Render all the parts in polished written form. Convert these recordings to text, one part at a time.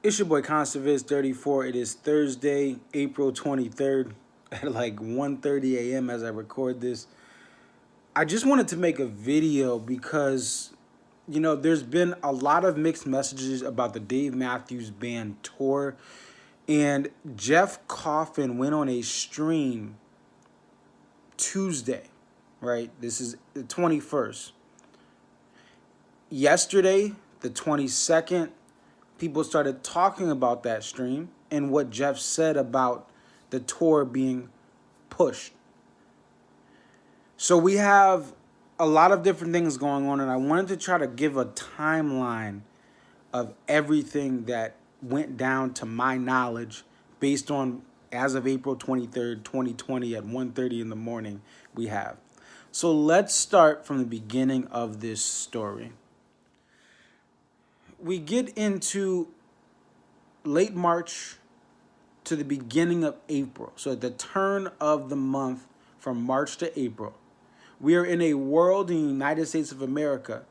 It's your boy Constaviz34. It is Thursday, April 23rd at like 1:30 a.m. as I record this. I just wanted to make a video because, there's been a lot of mixed messages about the Dave Matthews Band tour. And Jeff Coffin went on a stream Tuesday, right? This is the 21st. Yesterday, the 22nd, people started talking about that stream and what Jeff said about the tour being pushed. So we have a lot of different things going on, and I wanted to try to give a timeline of everything that went down to my knowledge based on as of April 23rd, 2020 at 1:30 in the morning we have. So let's start from the beginning of this story. We get into late March to the beginning of April. So at the turn of the month from March to April, we are in a world in the United States of America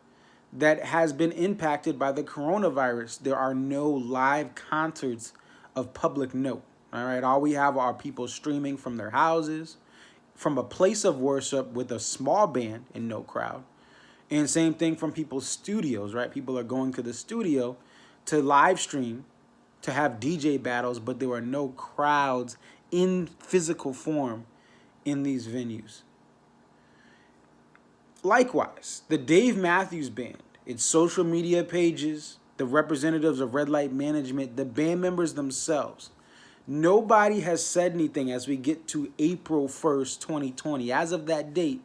that has been impacted by the coronavirus. There are no live concerts of public note. All right, all we have are people streaming from their houses, from a place of worship with a small band and no crowd. And same thing from people's studios, right? People are going to the studio to live stream, to have DJ battles, but there are no crowds in physical form in these venues. Likewise, the Dave Matthews Band, its social media pages, the representatives of Red Light Management, the band members themselves, nobody has said anything as we get to April 1st, 2020. As of that date,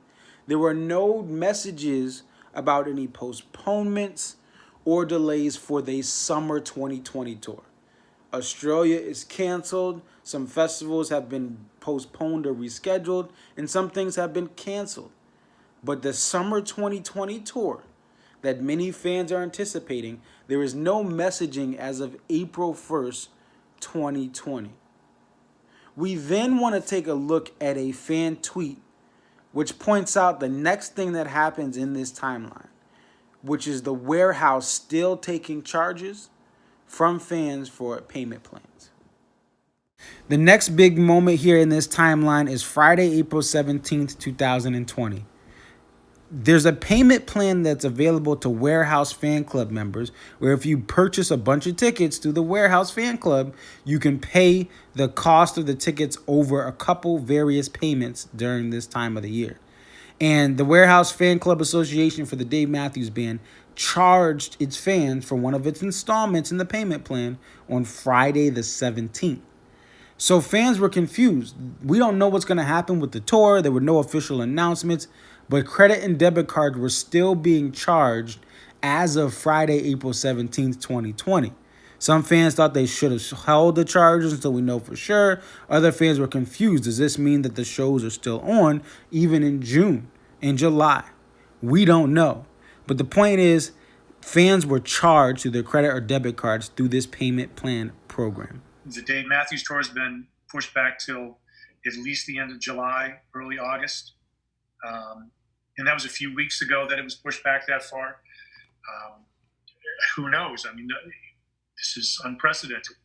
there were no messages about any postponements or delays for the summer 2020 tour. Australia is canceled, some festivals have been postponed or rescheduled, and some things have been canceled. But the summer 2020 tour that many fans are anticipating, there is no messaging as of April 1st, 2020. We then want to take a look at a fan tweet which points out the next thing that happens in this timeline, which is the warehouse still taking charges from fans for payment plans. The next big moment here in this timeline is Friday, April 17th, 2020. There's a payment plan that's available to Warehouse Fan Club members where if you purchase a bunch of tickets through the Warehouse Fan Club, you can pay the cost of the tickets over a couple various payments during this time of the year. And the Warehouse Fan Club Association for the Dave Matthews Band charged its fans for one of its installments in the payment plan on Friday the 17th. So fans were confused. We don't know what's going to happen with the tour. There were no official announcements, but credit and debit cards were still being charged as of Friday, April 17th, 2020. Some fans thought they should have held the charges until we know for sure. Other fans were confused. Does this mean that the shows are still on even in June, in July? We don't know. But the point is, fans were charged through their credit or debit cards through this payment plan program. The Dave Matthews tour has been pushed back till at least the end of July, early August. And that was a few weeks ago that it was pushed back that far. Who knows? I mean, this is unprecedented.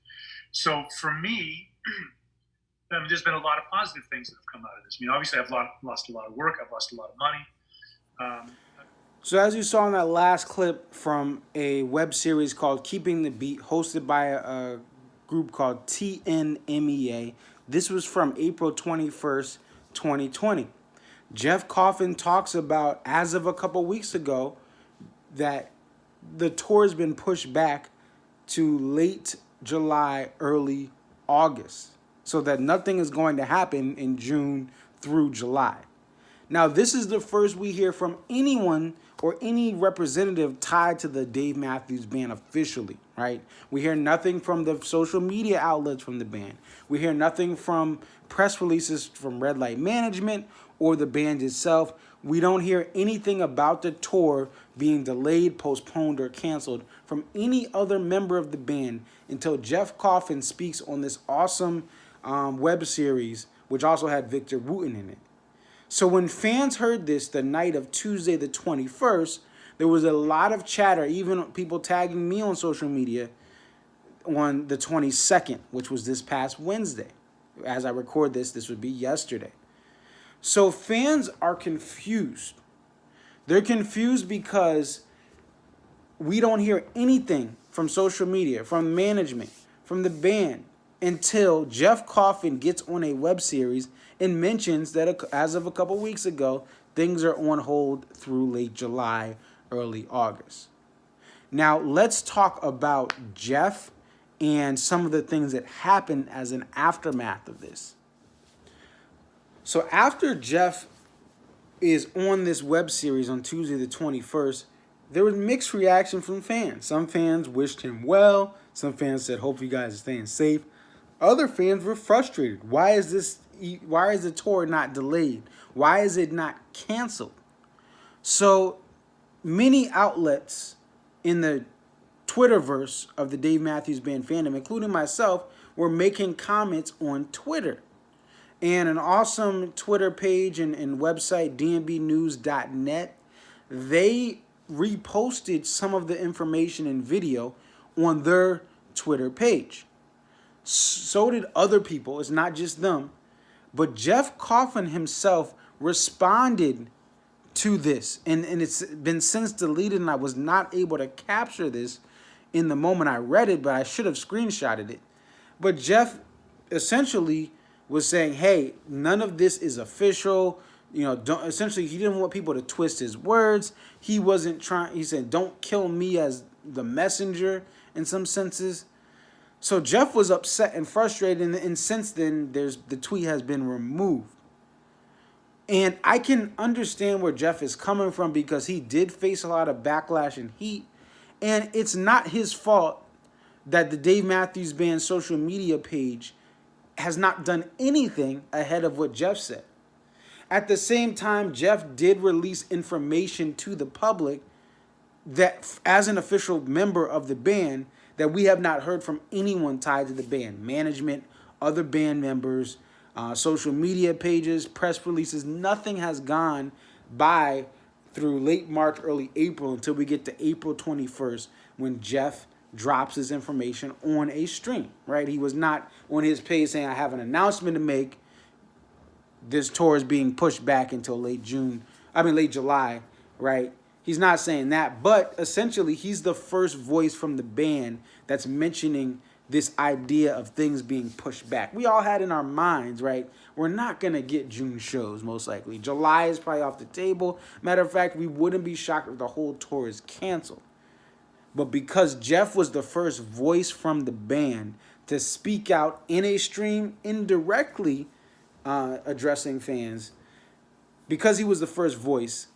So for me, there's been a lot of positive things that have come out of this. I mean, obviously, I've lost a lot of work. I've lost a lot of money. So as you saw in that last clip from a web series called Keeping the Beat, hosted by a group called TNMEA, this was from April 21st, 2020. Jeff Coffin talks about, as of a couple weeks ago, that the tour has been pushed back to late July, early August, so that nothing is going to happen in June through July. Now, this is the first we hear from anyone or any representative tied to the Dave Matthews Band officially, right? We hear nothing from the social media outlets from the band. We hear nothing from press releases from Red Light Management or the band itself. We don't hear anything about the tour being delayed, postponed, or canceled from any other member of the band until Jeff Coffin speaks on this awesome web series, which also had Victor Wooten in it. So when fans heard this the night of Tuesday the 21st, there was a lot of chatter, even people tagging me on social media, on the 22nd, which was this past Wednesday. As I record this, this would be yesterday. So fans are confused. They're confused because we don't hear anything from social media, from management, from the band, until Jeff Coffin gets on a web series and mentions that as of a couple weeks ago, things are on hold through late July, early August. Now, let's talk about Jeff and some of the things that happened as an aftermath of this. So after Jeff is on this web series on Tuesday the 21st, there was mixed reaction from fans. Some fans wished him well. Some fans said, hope you guys are staying safe. Other fans were frustrated. Why is the tour not delayed? Why is it not canceled? So many outlets in the Twitterverse of the Dave Matthews Band fandom, including myself, were making comments on Twitter. And an awesome Twitter page and website, dnbnews.net, they reposted some of the information and video on their Twitter page. So did other people. It's not just them. But Jeff Coffin himself responded to this. And it's been since deleted, and I was not able to capture this in the moment I read it, but I should have screenshotted it. But Jeff essentially was saying, hey, none of this is official. You know, essentially, he didn't want people to twist his words. He wasn't trying. He said, don't kill me as the messenger in some senses. So Jeff was upset and frustrated, and since then, the tweet has been removed. And I can understand where Jeff is coming from because he did face a lot of backlash and heat. And it's not his fault that the Dave Matthews Band social media page has not done anything ahead of what Jeff said. At the same time, Jeff did release information to the public that, as an official member of the band, that we have not heard from anyone tied to the band. Management, other band members, social media pages, press releases. Nothing has gone by through late March, early April until we get to April 21st when Jeff drops his information on a stream, right? He was not on his page saying, I have an announcement to make. This tour is being pushed back until late July, right? He's not saying that, but essentially he's the first voice from the band that's mentioning this idea of things being pushed back. We all had in our minds, right? We're not going to get June shows, most likely. July is probably off the table. Matter of fact, we wouldn't be shocked if the whole tour is canceled. But because Jeff was the first voice from the band to speak out in a stream indirectly addressing fans, because he was the first voice,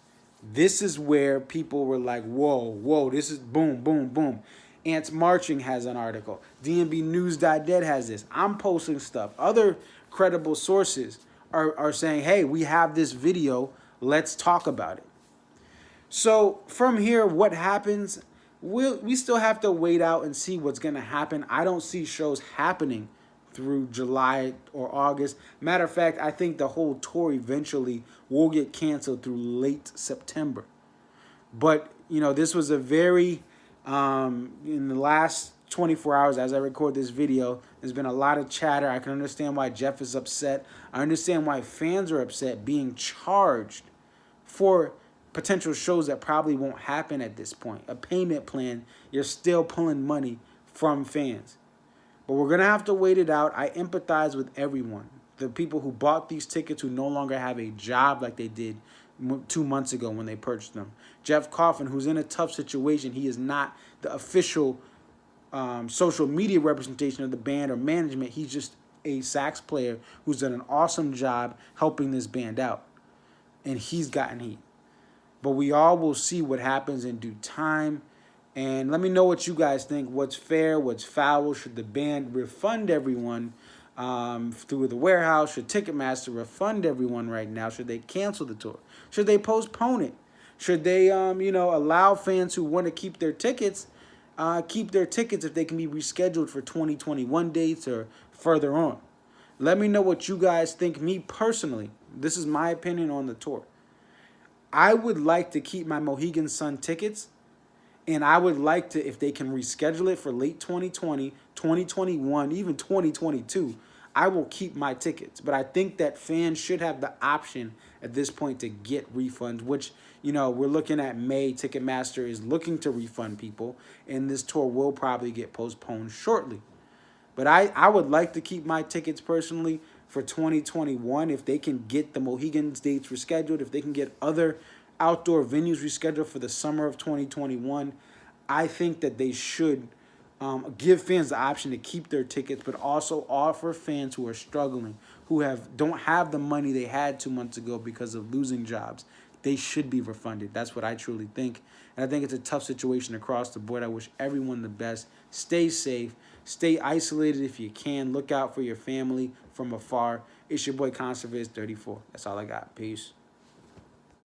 this is where people were like, whoa, this is boom, boom, boom. Ants Marching has an article. DNBnews.net has this. I'm posting stuff. Other credible sources are saying, hey, we have this video. Let's talk about it. So from here, what happens? We still have to wait out and see what's going to happen. I don't see shows happening through July or August. Matter of fact, I think the whole tour eventually will get canceled through late September. But, you know, this was a very, in the last 24 hours as I record this video, there's been a lot of chatter. I can understand why Jeff is upset. I understand why fans are upset being charged for potential shows that probably won't happen at this point. A payment plan, you're still pulling money from fans. But we're going to have to wait it out. I empathize with everyone. The people who bought these tickets who no longer have a job like they did 2 months ago when they purchased them. Jeff Coffin, who's in a tough situation. He is not the official social media representation of the band or management. He's just a sax player who's done an awesome job helping this band out. And he's gotten heat. But we all will see what happens in due time. And let me know what you guys think. What's fair? What's foul? Should the band refund everyone through the warehouse? Should Ticketmaster refund everyone right now? Should they cancel the tour? Should they postpone it? Should they, allow fans who want to keep their tickets if they can be rescheduled for 2021 dates or further on? Let me know what you guys think. Me personally, this is my opinion on the tour. I would like to keep my Mohegan Sun tickets And I would like to, if they can reschedule it for late 2020, 2021, even 2022, I will keep my tickets. But I think that fans should have the option at this point to get refunds, which, you know, we're looking at May. Ticketmaster is looking to refund people, and this tour will probably get postponed shortly. But I would like to keep my tickets personally for 2021 if they can get the Mohegan dates rescheduled, if they can get other outdoor venues rescheduled for the summer of 2021. I think that they should give fans the option to keep their tickets, but also offer fans who are struggling, who don't have the money they had 2 months ago because of losing jobs. They should be refunded. That's what I truly think. And I think it's a tough situation across the board. I wish everyone the best. Stay safe. Stay isolated if you can. Look out for your family from afar. It's your boy Conserviz 34. That's all I got. Peace.